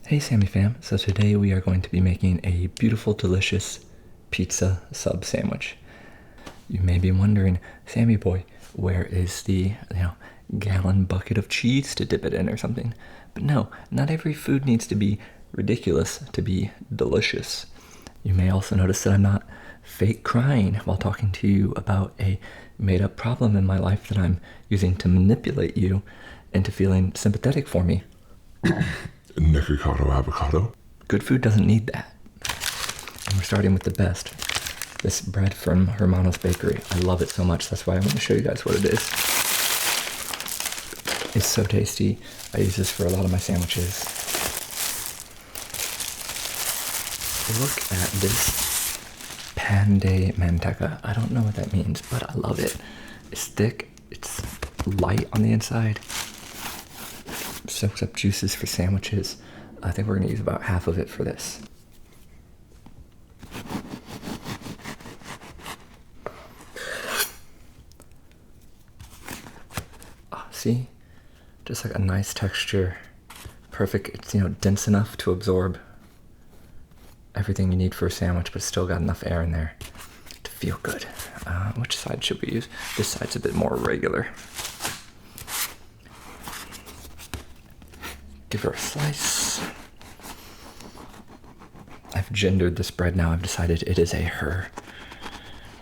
Hey Sammy fam, so today we are going to be making a beautiful, delicious pizza sub sandwich. You may be wondering, Sammy boy, where is the gallon bucket of cheese to dip it in or something? But no, not every food needs to be ridiculous to be delicious. You may also notice that I'm not fake crying while talking to you about a made-up problem in my life that I'm using to manipulate you into feeling sympathetic for me. Nikocado avocado. Good food doesn't need that. And we're starting with the best. This bread from Hermano's Bakery. I love it so much. That's why I want to show you guys what it is. It's so tasty. I use this for a lot of my sandwiches. Look at this pan de manteca. I don't know what that means, but I love it. It's thick. It's light on the inside. Soaks up juices for sandwiches. I think we're going to use about half of it for this. See? Just like a nice texture. Perfect. It's, dense enough to absorb everything you need for a sandwich, but still got enough air in there to feel good. Which side should we use? This side's a bit more regular. Give her a slice. I've gendered this bread now. I've decided it is a her.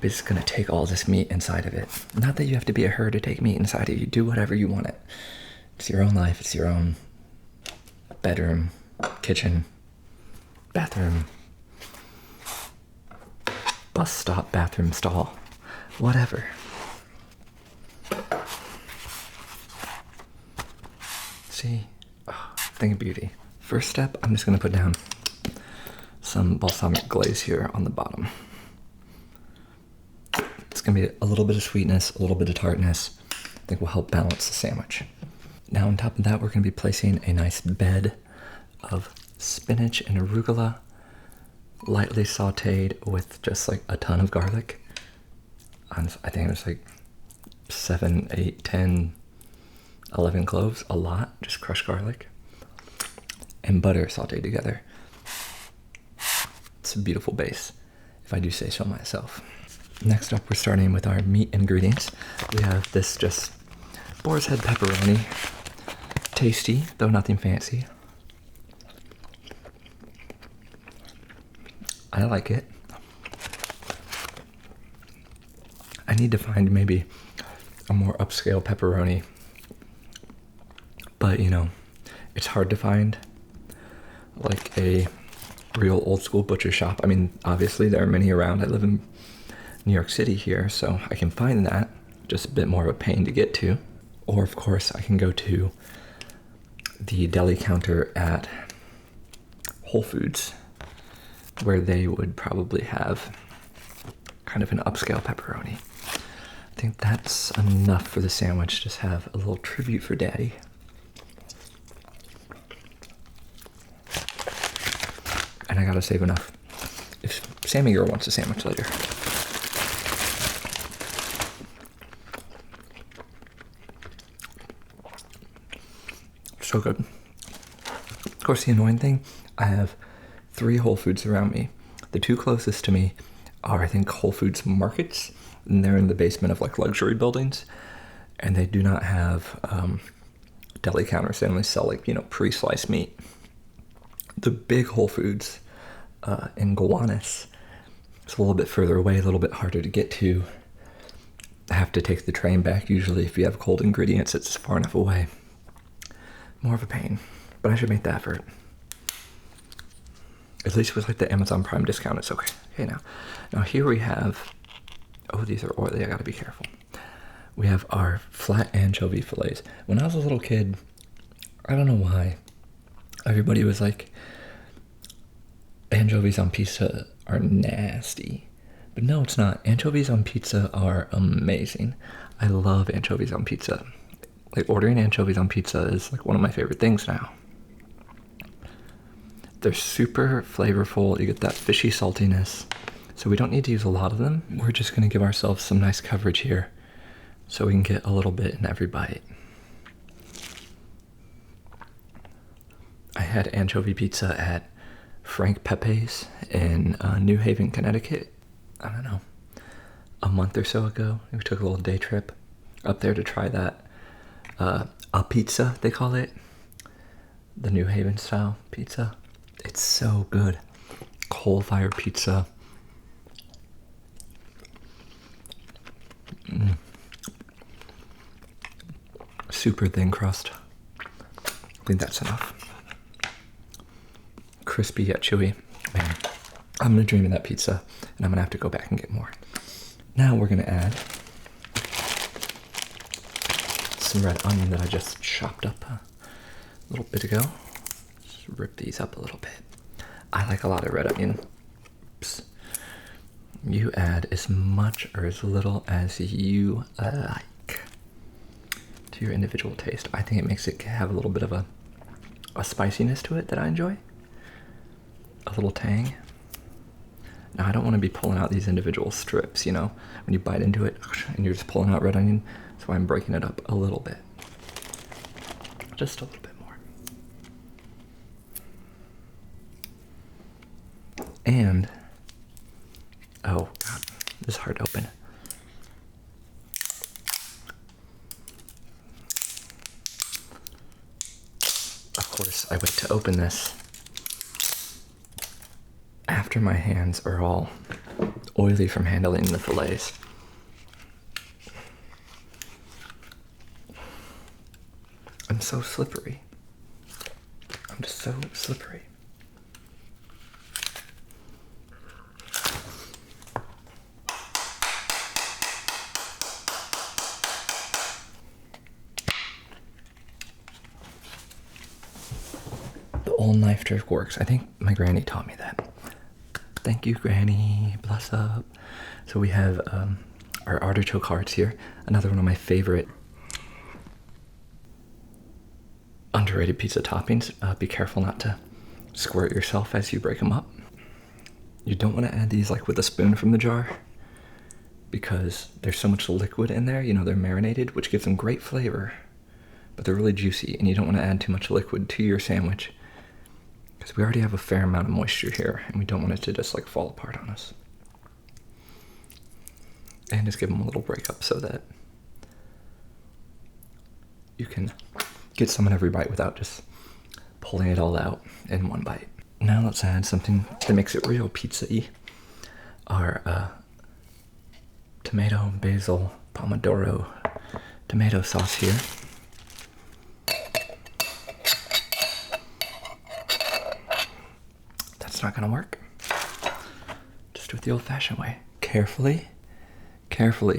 It's gonna take all this meat inside of it. Not that you have to be a her to take meat inside of you. Do whatever you want it. It's your own life. It's your own bedroom, kitchen, bathroom, bus stop, bathroom stall, whatever. See? Thing of beauty. First step, I'm just going to put down some balsamic glaze here on the bottom. It's going to be a little bit of sweetness, a little bit of tartness. I think will help balance the sandwich. Now on top of that, we're going to be placing a nice bed of spinach and arugula, lightly sauteed with just like a ton of garlic. I think it was like 7, 8, 10, 11 cloves, a lot, just crushed garlic. And butter sauteed together. It's a beautiful base, if I do say so myself. Next up, we're starting with our meat ingredients. We have this just boar's head pepperoni. Tasty, though nothing fancy. I like it. I need to find maybe a more upscale pepperoni. But, it's hard to find like a real old school butcher shop. I mean, obviously there are many around. I live in New York City here, so I can find that. Just a bit more of a pain to get to. Or of course I can go to the deli counter at Whole Foods, where they would probably have kind of an upscale pepperoni. I think that's enough for the sandwich. Just have a little tribute for Daddy. And I gotta save enough if Sammy girl wants a sandwich later. So good. Of course, the annoying thing, I have 3 Whole Foods around me. The 2 closest to me are, I think, Whole Foods markets, and they're in the basement of like luxury buildings, and they do not have deli counters. They only sell like pre-sliced meat. The big Whole Foods in Gowanus, it's a little bit further away, a little bit harder to get to. I have to take the train back. Usually if you have cold ingredients, it's far enough away. More of a pain, but I should make the effort. At least with like the Amazon Prime discount, it's okay. Okay, now here we have, these are oily, I gotta be careful. We have our flat anchovy fillets. When I was a little kid, I don't know why, everybody was like, anchovies on pizza are nasty. But no, it's not. Anchovies on pizza are amazing. I love anchovies on pizza. Like, ordering anchovies on pizza is like one of my favorite things now. They're super flavorful. You get that fishy saltiness. So we don't need to use a lot of them. We're just gonna give ourselves some nice coverage here so we can get a little bit in every bite. I had anchovy pizza at Frank Pepe's in New Haven, Connecticut. I don't know, a month or so ago. We took a little day trip up there to try that. A pizza, they call it. The New Haven style pizza. It's so good. Coal-fired pizza. Super thin crust. I think that's enough. Crispy yet chewy. Man, I'm gonna dream of that pizza, and I'm gonna have to go back and get more. Now we're gonna add some red onion that I just chopped up a little bit ago. Just rip these up a little bit. I like a lot of red onion. Oops. You add as much or as little as you like to your individual taste. I think it makes it have a little bit of a spiciness to it that I enjoy. A little tang. Now, I don't want to be pulling out these individual strips, you know, when you bite into it and you're just pulling out red onion. That's why I'm breaking it up a little bit. Just a little bit more. And, oh God, this is hard to open. Of course, I wait to open this after my hands are all oily from handling the fillets. I'm so slippery. I'm just so slippery. The old knife trick works. I think my granny taught me that. Thank you, Granny. Bless up. So we have our artichoke hearts here. Another one of my favorite underrated pizza toppings. Be careful not to squirt yourself as you break them up. You don't want to add these like with a spoon from the jar because there's so much liquid in there. You know, they're marinated, which gives them great flavor, but they're really juicy, and you don't want to add too much liquid to your sandwich because we already have a fair amount of moisture here, and we don't want it to just like fall apart on us. And just give them a little breakup so that you can get some in every bite without just pulling it all out in one bite. Now let's add something that makes it real pizza-y. Our tomato, basil, pomodoro tomato sauce here. Not gonna work. Just do it the old-fashioned way. Carefully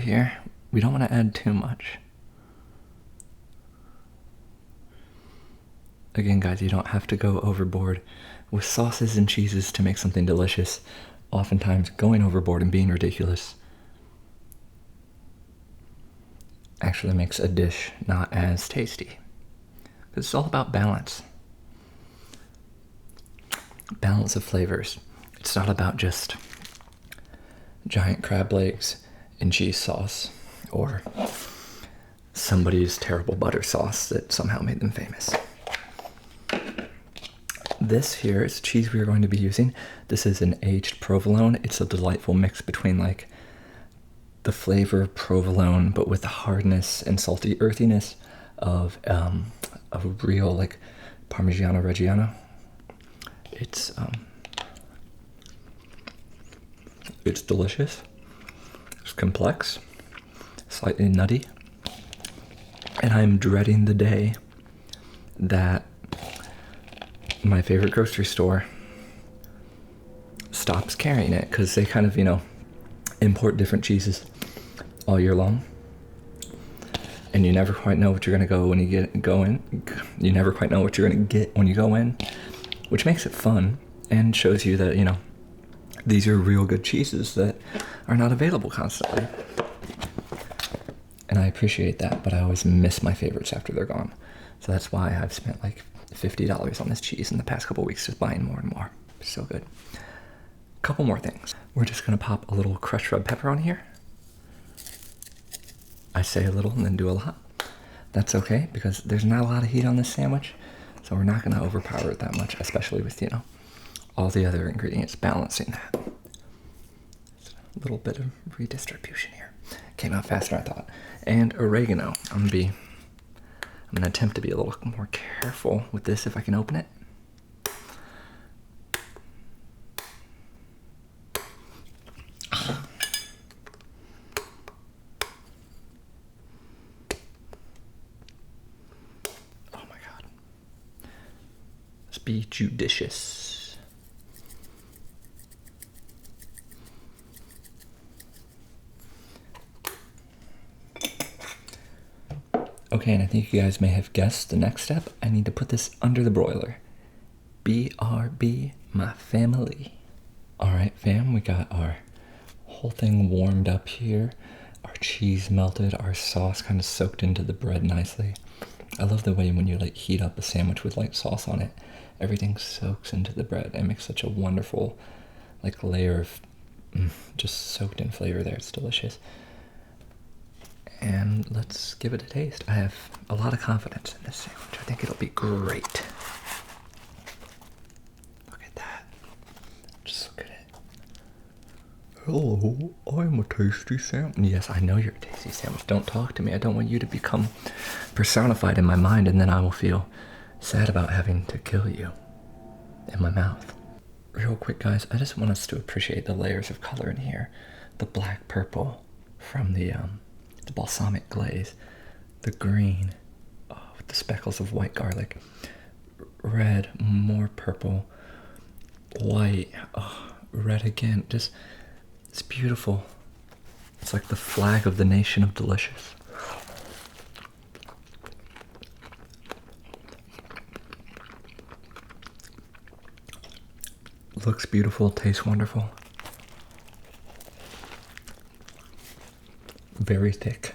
here. We don't want to add too much. Again, guys, you don't have to go overboard with sauces and cheeses to make something delicious. Oftentimes, going overboard and being ridiculous actually makes a dish not as tasty. Because it's all about balance. Balance of flavors. It's not about just giant crab legs and cheese sauce or somebody's terrible butter sauce that somehow made them famous. This here is cheese we are going to be using. This is an aged provolone. It's a delightful mix between like the flavor of provolone but with the hardness and salty earthiness of a real like Parmigiano Reggiano. It's delicious. It's complex, slightly nutty, and I'm dreading the day that my favorite grocery store stops carrying it because they kind of, you know, import different cheeses all year long, and you never quite know what you're gonna go when you go in. You never quite know what you're gonna get when you go in. Which makes it fun and shows you that, you know, these are real good cheeses that are not available constantly. And I appreciate that, but I always miss my favorites after they're gone. So that's why I've spent like $50 on this cheese in the past couple weeks, just buying more and more. So good. Couple more things. We're just gonna pop a little crushed red pepper on here. I say a little and then do a lot. That's okay because there's not a lot of heat on this sandwich. So we're not going to overpower it that much, especially with, you know, all the other ingredients balancing that. A little bit of redistribution here. Came out faster than I thought. And oregano. I'm gonna attempt to be a little more careful with this if I can open it. Oh my god. Let's be judicious. Okay, and I think you guys may have guessed the next step. I need to put this under the broiler. BRB, my family. Alright, fam, we got our whole thing warmed up here. Our cheese melted, our sauce kind of soaked into the bread nicely. I love the way when you like heat up a sandwich with like sauce on it, everything soaks into the bread and makes such a wonderful like layer of just soaked in flavor there. It's delicious. And let's give it a taste. I have a lot of confidence in this sandwich. I think it'll be great. Look at that. Just look at it. Hello, I'm a tasty sandwich. Yes, I know you're a tasty sandwich. Don't talk to me. I don't want you to become personified in my mind, and then I will feel sad about having to kill you in my mouth. Real quick, guys, I just want us to appreciate the layers of color in here. The black purple from the balsamic glaze, the green with the speckles of white garlic, red, more purple, white, red again. Just, it's beautiful. It's like the flag of the nation of delicious. Looks beautiful, tastes wonderful. Very thick.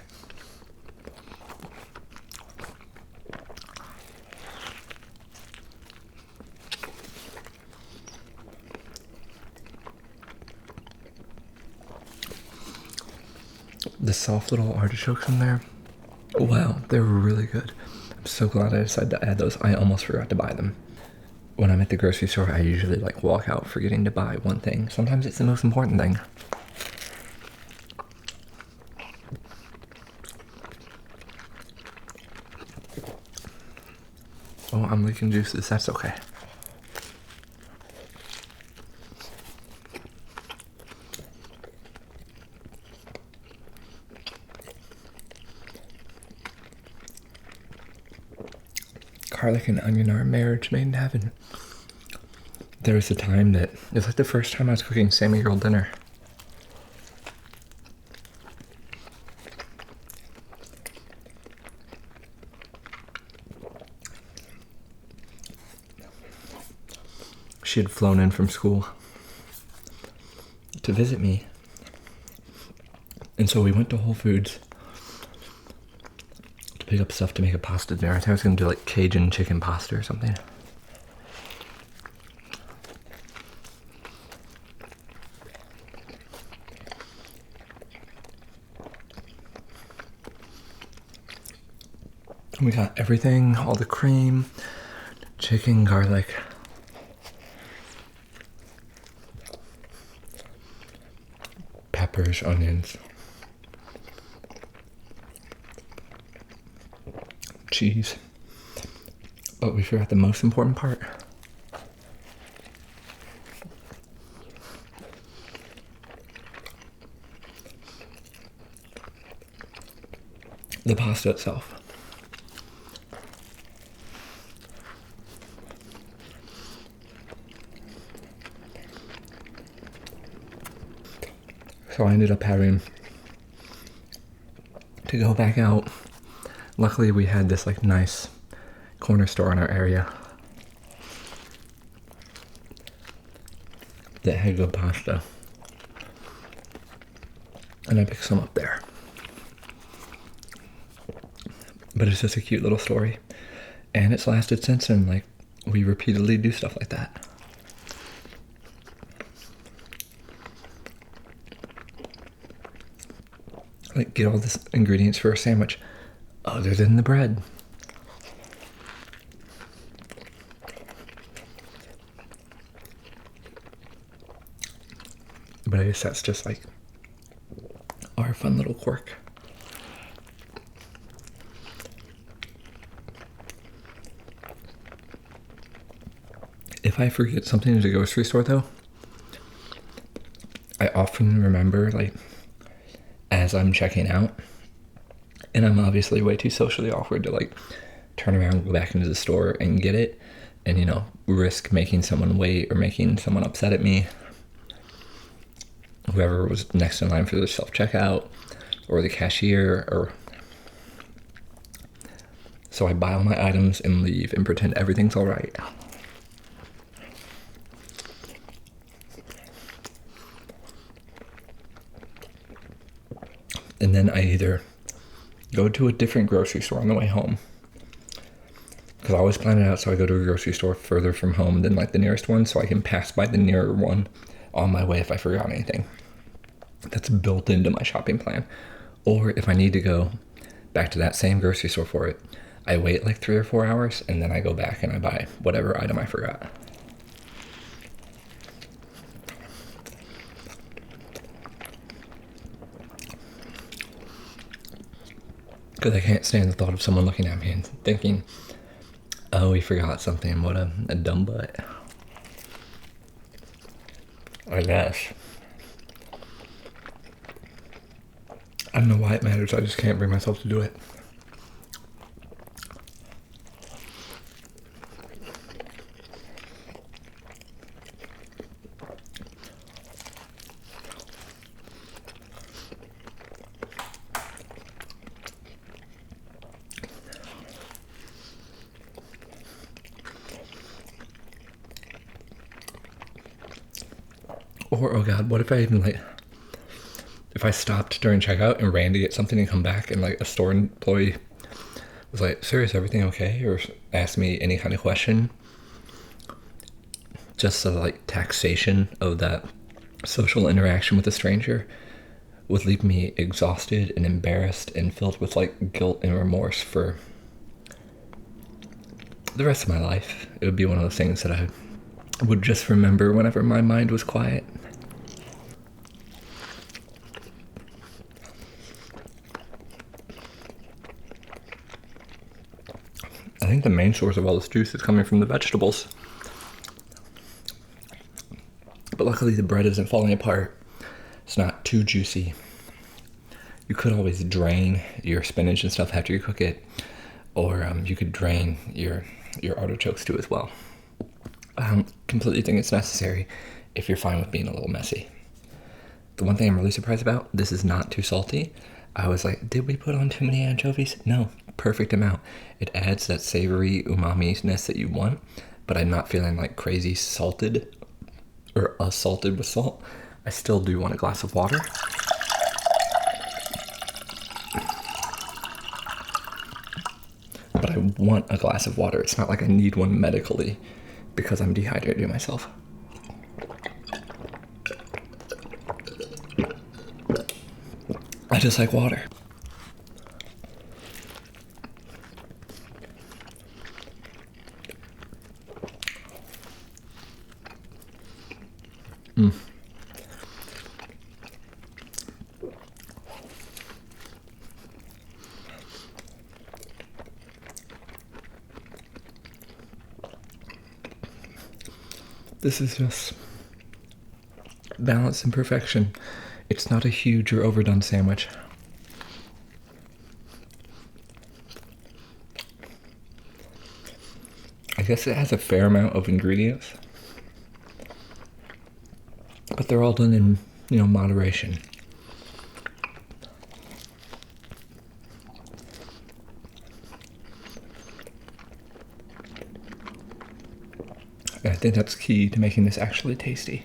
The soft little artichokes in there, wow, they're really good. I'm so glad I decided to add those. I almost forgot to buy them. When I'm at the grocery store, I usually like walk out forgetting to buy one thing. Sometimes it's the most important thing. Oh, I'm leaking juices. That's okay. Garlic and onion are a marriage made in heaven. There was a time that it was like the first time I was cooking Sammy girl dinner. She had flown in from school to visit me. And so we went to Whole Foods to pick up stuff to make a pasta dinner. I think I was going to do like Cajun chicken pasta or something. And we got everything, all the cream, chicken, garlic. Peppers, onions, cheese. But we forgot the most important part. The pasta itself. So I ended up having to go back out. Luckily we had this like nice corner store in our area that had good pasta. And I picked some up there. But it's just a cute little story. And it's lasted since, and like we repeatedly do stuff like that. Like get all the ingredients for a sandwich other than the bread. But I guess that's just like our fun little quirk. If I forget something at the grocery store though, I often remember like as I'm checking out, and I'm obviously way too socially awkward to like turn around, go back into the store and get it, and you know, risk making someone wait or making someone upset at me. Whoever was next in line for the self-checkout or the cashier, or so I buy all my items and leave and pretend everything's all right. And then I either go to a different grocery store on the way home, because I always plan it out so I go to a grocery store further from home than like the nearest one, so I can pass by the nearer one on my way if I forgot anything. That's built into my shopping plan. Or if I need to go back to that same grocery store for it, I wait like 3 or 4 hours and then I go back and I buy whatever item I forgot. Because I can't stand the thought of someone looking at me and thinking, oh, he forgot something. What a dumb butt. I guess. I don't know why it matters. I just can't bring myself to do it. Or, oh God, what if I even like, if I stopped during checkout and ran to get something and come back and like a store employee was like, sir, is everything okay? Or asked me any kind of question. Just the like taxation of that social interaction with a stranger would leave me exhausted and embarrassed and filled with like guilt and remorse for the rest of my life. It would be one of those things that I would just remember whenever my mind was quiet. I think the main source of all this juice is coming from the vegetables. But luckily the bread isn't falling apart. It's not too juicy. You could always drain your spinach and stuff after you cook it. Or you could drain your artichokes too as well. I don't completely think it's necessary if you're fine with being a little messy. The one thing I'm really surprised about, this is not too salty. I was like, did we put on too many anchovies? No, perfect amount. It adds that savory umami-ness that you want, but I'm not feeling like crazy salted or assaulted with salt. I still do want a glass of water. But I want a glass of water. It's not like I need one medically because I'm dehydrating myself. I just like water. This is just balance and perfection. It's not a huge or overdone sandwich. I guess it has a fair amount of ingredients, but they're all done in, moderation. And I think that's key to making this actually tasty.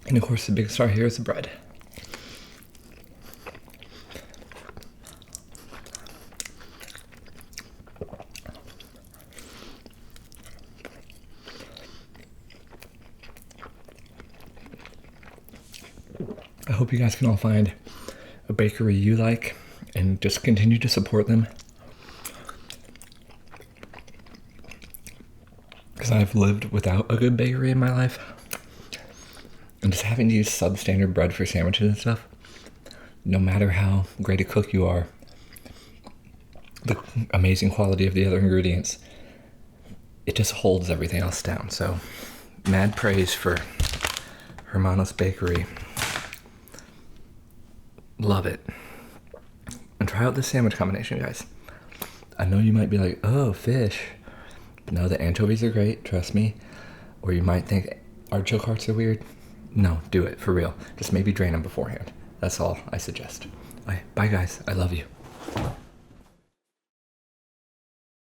And of course the big star here is the bread. I hope you guys can all find a bakery you like and just continue to support them. Because I've lived without a good bakery in my life. And just having to use substandard bread for sandwiches and stuff, no matter how great a cook you are, the amazing quality of the other ingredients, it just holds everything else down. So, mad praise for Hermanos Bakery. Love it. And try out this sandwich combination, guys. I know you might be like, oh, fish. But no, the anchovies are great, trust me. Or you might think artichoke hearts are weird. No, do it, for real. Just maybe drain them beforehand. That's all I suggest. Bye, guys. I love you.